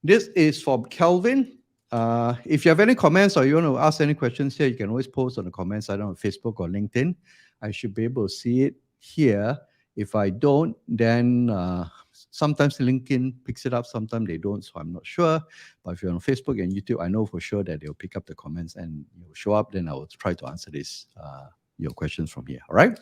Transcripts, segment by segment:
This is from Kelvin. If you have any comments or you want to ask any questions here, you can always post on the comments either on Facebook or LinkedIn. I should be able to see it here. If I don't, then sometimes LinkedIn picks it up, sometimes they don't, so I'm not sure. But if you're on Facebook and YouTube, I know for sure that they'll pick up the comments and you'll show up. Then I will try to answer this your questions from here. All right.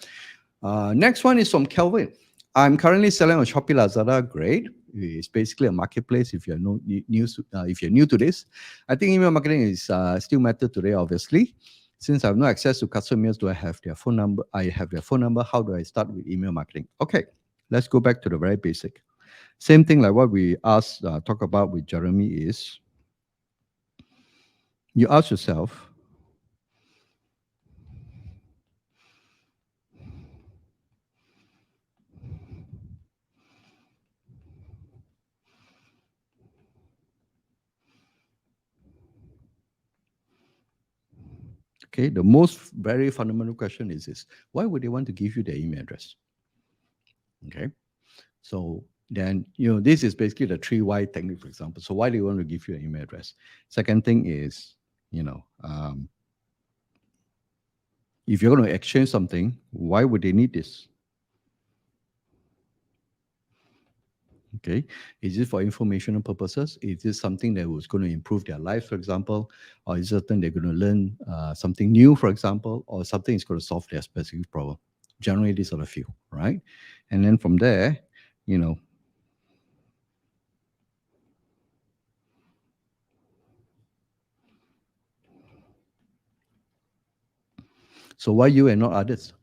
Next one is from Kelvin. I'm currently selling on Shopee Lazada. Great. It's basically a marketplace. If you're if you're new to this, I think email marketing is still matter today. Obviously, since I have no access to customers, do I have their phone number? I have their phone number. How do I start with email marketing? Okay, let's go back to the very basic. Same thing like what we asked talk about with Jeremy is you ask yourself. Okay, the most very fundamental question is this: why would they want to give you their email address? Okay, so then this is basically the 3 why technique, for example. So why do you want to give you an email address? Second thing is, if you're going to exchange something, why would they need this? Okay, is it for informational purposes? Is this something that was going to improve their lives, for example, or is it something they're going to learn something new, for example, or something is going to solve their specific problem? Generally, these are the few, right? And then from there, you know, so why you and not others?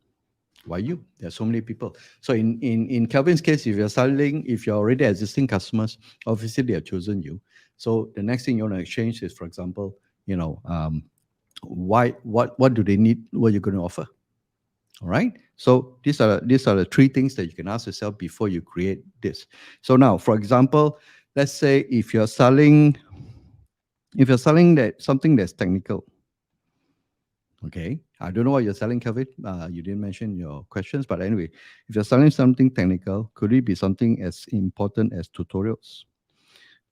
Why you? There are so many people. So in Kelvin's case, if you're already existing customers, obviously they have chosen you. So the next thing you want to exchange is, for example, what do they need? What you're going to offer? All right. So these are the 3 things that you can ask yourself before you create this. So now, for example, let's say if you're selling that something that's technical. Okay. I don't know what you're selling, Kevin. You didn't mention your questions, but anyway, if you're selling something technical, could it be something as important as tutorials?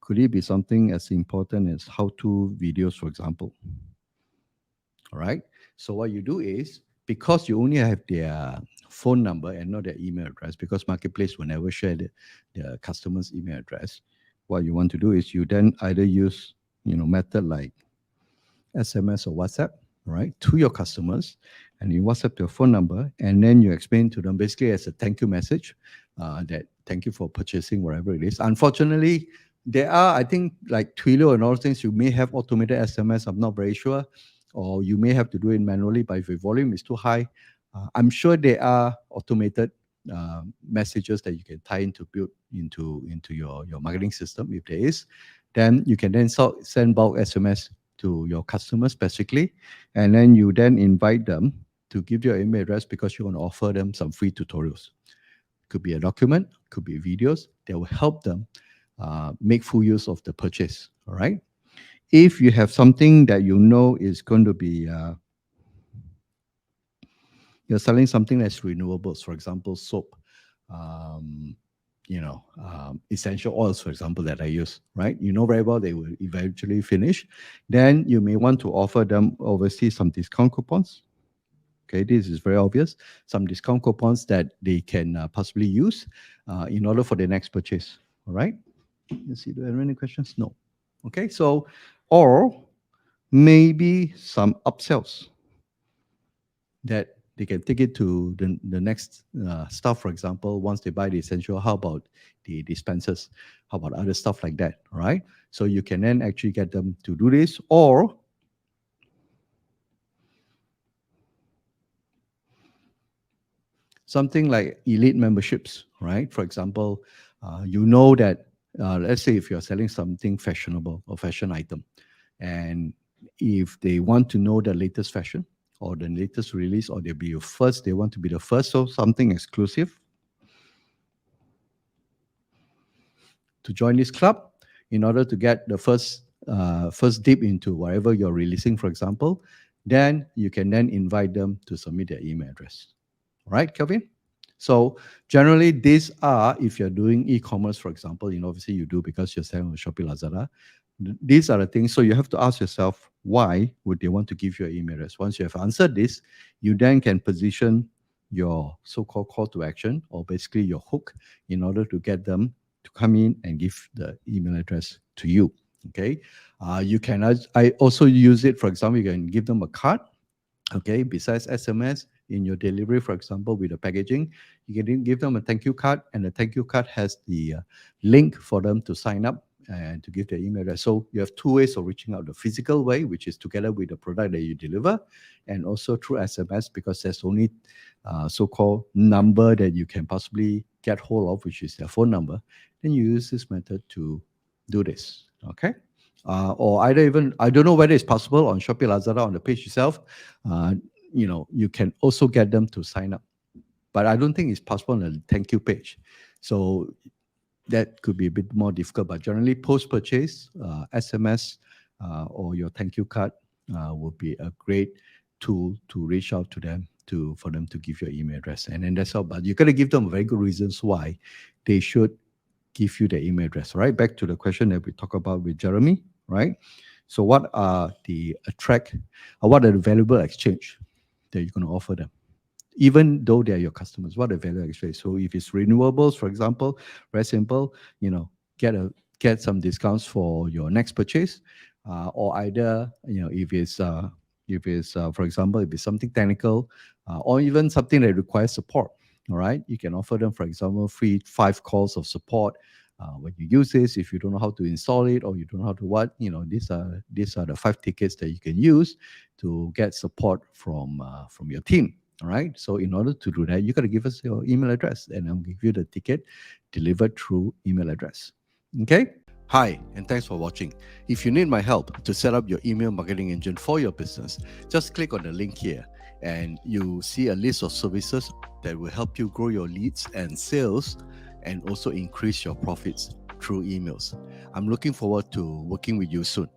Could it be something as important as how-to videos, for example? All right. So what you do is, because you only have their phone number and not their email address, because marketplace will never share the customer's email address. What you want to do is you then either use method like SMS or WhatsApp, right, to your customers, and you WhatsApp your phone number, and then you explain to them basically as a thank you message that thank you for purchasing whatever it is. Unfortunately, there are, I think, like Twilio and all things, you may have automated SMS. I'm not very sure, or you may have to do it manually. But if your volume is too high, I'm sure there are automated messages that you can tie into build into your marketing system. If there is, then you can then send bulk SMS to your customers specifically, and then you then invite them to give your email address because you want to offer them some free tutorials. Could be a document, could be videos that will help them make full use of the purchase. All right. If you have something that is going to be you're selling something that's renewables, for example, soap, um, essential oils, for example, that I use, right? You know very well they will eventually finish. Then you may want to offer them obviously some discount coupons. Okay, this is very obvious. Some discount coupons that they can possibly use in order for their next purchase. All right. You see, do you have any questions? No. Okay, so or maybe some upsells that they can take it to the next stuff. For example, once they buy the essential, how about the dispensers? How about other stuff like that? Right. So you can then actually get them to do this, or something like elite memberships, right? For example, that let's say if you're selling something fashionable or fashion item, and if they want to know the latest fashion or the latest release, or they want to be the first, so something exclusive to join this club in order to get the first dip into whatever you're releasing, for example, then you can then invite them to submit their email address. All right, Kelvin? So generally, these are, if you're doing e-commerce, for example, obviously you do because you're selling on Shopee, Lazada. These are the things. So you have to ask yourself, why would they want to give you an email address? Once you have answered this, you then can position your so-called call to action, or basically your hook, in order to get them to come in and give the email address to you. Okay. You can, I also use it, for example, you can give them a card. Okay, besides SMS, in your delivery, for example, with the packaging, you can give them a thank you card, and the thank you card has the link for them to sign up and to give their email address. So you have two ways of reaching out: the physical way, which is together with the product that you deliver, and also through SMS, because there's only so-called number that you can possibly get hold of, which is their phone number. Then you use this method to do this. Okay. Or either, even, I don't know whether it's possible on Shopee, Lazada, on the page itself. uh, you can also get them to sign up, but I don't think it's possible on the thank you page. So that could be a bit more difficult, but generally post purchase, SMS, or your thank you card would be a great tool to reach out to them, to for them to give your email address. And then that's all, but you got to give them very good reasons why they should give you the email address. Right, back to the question that we talked about with Jeremy. Right, so what are the what are the valuable exchange that you're going to offer them, even though they're your customers? What are value exchange? So if it's renewables, for example, very simple, get a get some discounts for your next purchase. Or either, if it's for example, if it's something technical, or even something that requires support. All right, you can offer them, for example, free 5 calls of support when you use this. If you don't know how to install it, or you don't know how to what, these are the 5 tickets that you can use to get support from your team. All right. So in order to do that, you got to give us your email address, and I'll give you the ticket delivered through email address. Okay. Hi, and thanks for watching. If you need my help to set up your email marketing engine for your business, just click on the link here, and you see a list of services that will help you grow your leads and sales, and also increase your profits through emails. I'm looking forward to working with you soon.